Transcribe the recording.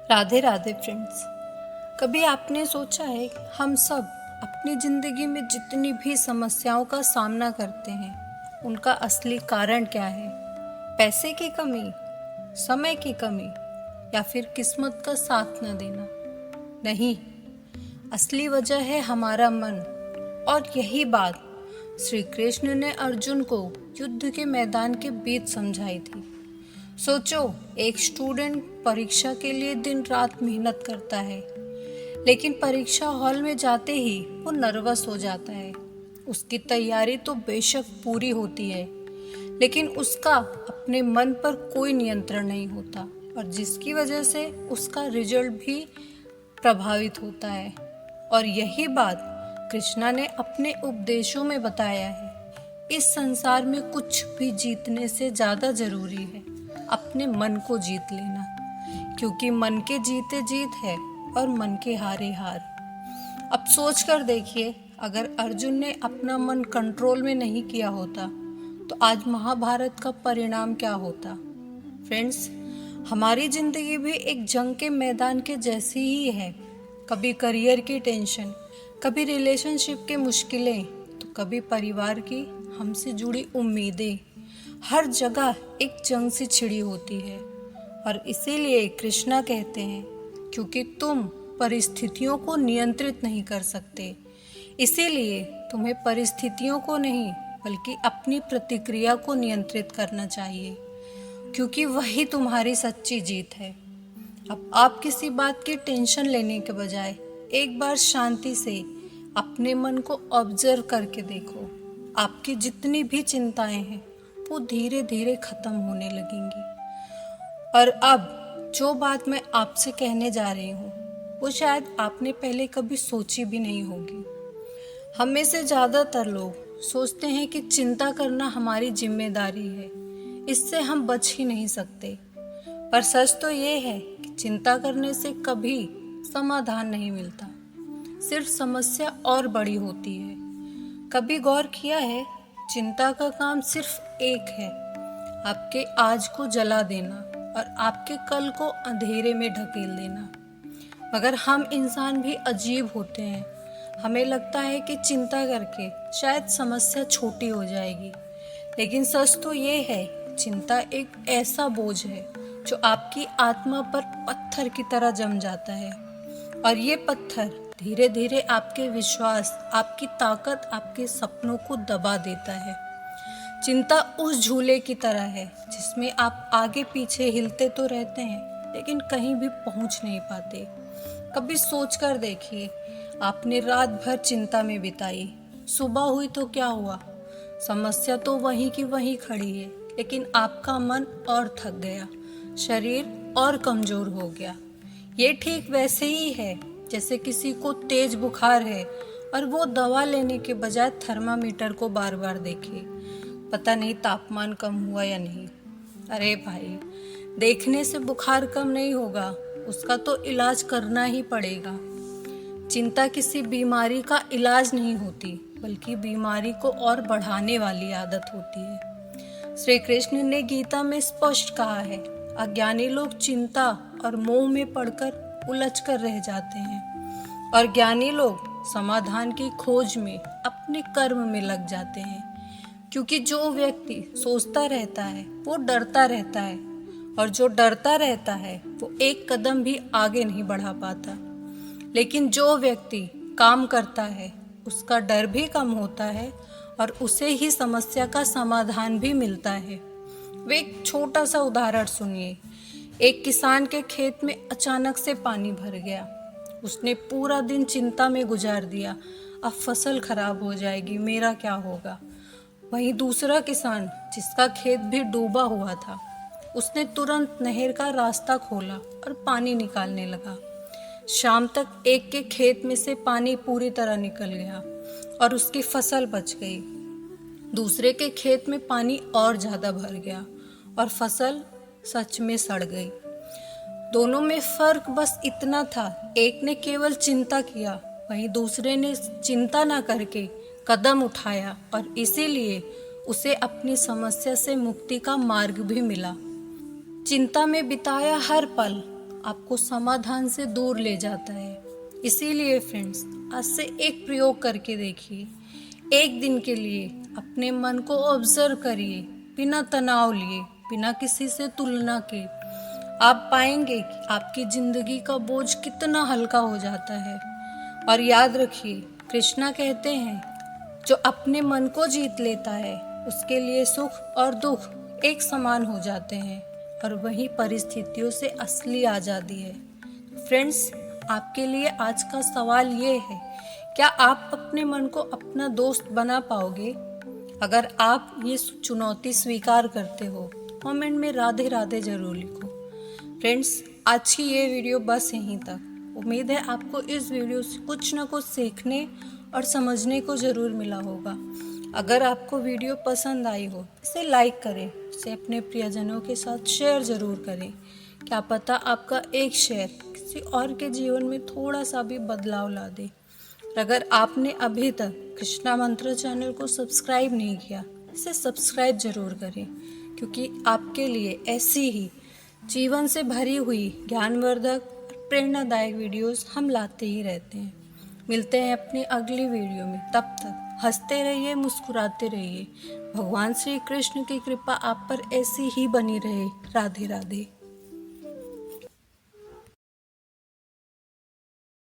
Radhe Radhe friends. कभी आपने सोचा है हम सब अपनी ज़िंदगी में जितनी भी समस्याओं का सामना करते हैं उनका असली कारण क्या है? पैसे की कमी, समय की कमी या फिर किस्मत का साथ न देना? नहीं, असली वजह है हमारा मन। और यही बात श्री कृष्ण ने अर्जुन को युद्ध के मैदान के बीच समझाई थी। सोचो, एक स्टूडेंट परीक्षा के लिए दिन रात मेहनत करता है, लेकिन परीक्षा हॉल में जाते ही वो नर्वस हो जाता है। उसकी तैयारी तो बेशक पूरी होती है, लेकिन उसका अपने मन पर कोई नियंत्रण नहीं होता और जिसकी वजह से उसका रिजल्ट भी प्रभावित होता है। और यही बात कृष्णा ने अपने उपदेशों में बताया है। इस संसार में कुछ भी जीतने से ज़्यादा जरूरी है अपने मन को जीत लेना, क्योंकि मन के जीते जीत है और मन के हारे हार। अब सोच कर देखिए, अगर अर्जुन ने अपना मन कंट्रोल में नहीं किया होता तो आज महाभारत का परिणाम क्या होता? फ्रेंड्स, हमारी ज़िंदगी भी एक जंग के मैदान के जैसी ही है। कभी करियर की टेंशन, कभी रिलेशनशिप की मुश्किलें, तो कभी परिवार की हमसे जुड़ी उम्मीदें। हर जगह एक जंग सी छिड़ी होती है। और इसीलिए कृष्णा कहते हैं, क्योंकि तुम परिस्थितियों को नियंत्रित नहीं कर सकते, इसीलिए तुम्हें परिस्थितियों को नहीं बल्कि अपनी प्रतिक्रिया को नियंत्रित करना चाहिए, क्योंकि वही तुम्हारी सच्ची जीत है। अब आप किसी बात की टेंशन लेने के बजाय एक बार शांति से अपने मन को ऑब्जर्व करके देखो। आपकी जितनी भी चिंताएं हैं वो धीरे धीरे खत्म होने लगेंगी। और अब जो बात मैं आपसे कहने जा रही हूँ वो शायद आपने पहले कभी सोची भी नहीं होगी। हम में से ज़्यादातर लोग सोचते हैं कि चिंता करना हमारी जिम्मेदारी है, इससे हम बच ही नहीं सकते। पर सच तो ये है कि चिंता करने से कभी समाधान नहीं मिलता, सिर्फ समस्या और बड़ी होती है। कभी गौर किया है, चिंता का काम सिर्फ एक है, आपके आज को जला देना और आपके कल को अंधेरे में ढकेल देना। मगर हम इंसान भी अजीब होते हैं। हमें लगता है कि चिंता करके शायद समस्या छोटी हो जाएगी, लेकिन सच तो ये है, चिंता एक ऐसा बोझ है जो आपकी आत्मा पर पत्थर की तरह जम जाता है। और ये पत्थर धीरे धीरे आपके विश्वास, आपकी ताकत, आपके सपनों को दबा देता है। चिंता उस झूले की तरह है जिसमें आप आगे पीछे हिलते तो रहते हैं, लेकिन कहीं भी पहुंच नहीं पाते। कभी सोच कर देखिए, आपने रात भर चिंता में बिताई, सुबह हुई तो क्या हुआ? समस्या तो वहीं की वहीं खड़ी है, लेकिन आपका मन और थक गया, शरीर और कमज़ोर हो गया। ये ठीक वैसे ही है जैसे किसी को तेज बुखार है और वो दवा लेने के बजाय थर्मामीटर को बार बार देखे, पता नहीं तापमान कम हुआ या नहीं। अरे भाई, देखने से बुखार कम नहीं होगा, उसका तो इलाज करना ही पड़ेगा। चिंता किसी बीमारी का इलाज नहीं होती, बल्कि बीमारी को और बढ़ाने वाली आदत होती है। श्री कृष्ण ने गीता में स्पष्ट कहा है, अज्ञानी लोग चिंता और मोह में पड़कर उलझ कर रह जाते हैं और ज्ञानी लोग समाधान की खोज में अपने कर्म में लग जाते हैं। क्योंकि जो व्यक्ति सोचता रहता है वो डरता रहता है, और जो डरता रहता है वो एक कदम भी आगे नहीं बढ़ा पाता। लेकिन जो व्यक्ति काम करता है उसका डर भी कम होता है और उसे ही समस्या का समाधान भी मिलता है। वे एक छोटा सा उदाहरण सुनिए। एक किसान के खेत में अचानक से पानी भर गया। उसने पूरा दिन चिंता में गुजार दिया, अब फसल खराब हो जाएगी, मेरा क्या होगा? वहीं दूसरा किसान, जिसका खेत भी डूबा हुआ था, उसने तुरंत नहर का रास्ता खोला और पानी निकालने लगा। शाम तक एक के खेत में से पानी पूरी तरह निकल गया और उसकी फसल बच गई। दूसरे के खेत में पानी और ज़्यादा भर गया और फसल सच में सड़ गई। दोनों में फर्क बस इतना था, एक ने केवल चिंता किया, वहीं दूसरे ने चिंता न करके कदम उठाया और इसीलिए उसे अपनी समस्या से मुक्ति का मार्ग भी मिला। चिंता में बिताया हर पल आपको समाधान से दूर ले जाता है। इसीलिए फ्रेंड्स, आज से एक प्रयोग करके देखिए। एक दिन के लिए अपने मन को ऑब्जर्व करिए, बिना तनाव लिए, बिना किसी से तुलना के। आप पाएंगे कि आपकी जिंदगी का बोझ कितना हल्का हो जाता है। और याद रखिए, कृष्णा कहते हैं, जो अपने मन को जीत लेता है उसके लिए सुख और दुख एक समान हो जाते हैं, और वही परिस्थितियों से असली आज़ादी है। फ्रेंड्स, आपके लिए आज का सवाल ये है, क्या आप अपने मन को अपना दोस्त बना पाओगे? अगर आप ये चुनौती स्वीकार करते हो, कमेंट में राधे राधे जरूर लिखो। फ्रेंड्स, आज की ये वीडियो बस यहीं तक। उम्मीद है आपको इस वीडियो से कुछ ना कुछ सीखने और समझने को ज़रूर मिला होगा। अगर आपको वीडियो पसंद आई हो, इसे लाइक करें, इसे अपने प्रियजनों के साथ शेयर ज़रूर करें। क्या पता आपका एक शेयर किसी और के जीवन में थोड़ा सा भी बदलाव ला दे। अगर आपने अभी तक कृष्णा मंत्र चैनल को सब्सक्राइब नहीं किया, इसे सब्सक्राइब ज़रूर करें, क्योंकि आपके लिए ऐसी ही जीवन से भरी हुई ज्ञानवर्धक और प्रेरणादायक वीडियोस हम लाते ही रहते हैं। मिलते हैं अपनी अगली वीडियो में। तब तक हंसते रहिए, मुस्कुराते रहिए। भगवान श्री कृष्ण की कृपा आप पर ऐसी ही बनी रहे। राधे राधे।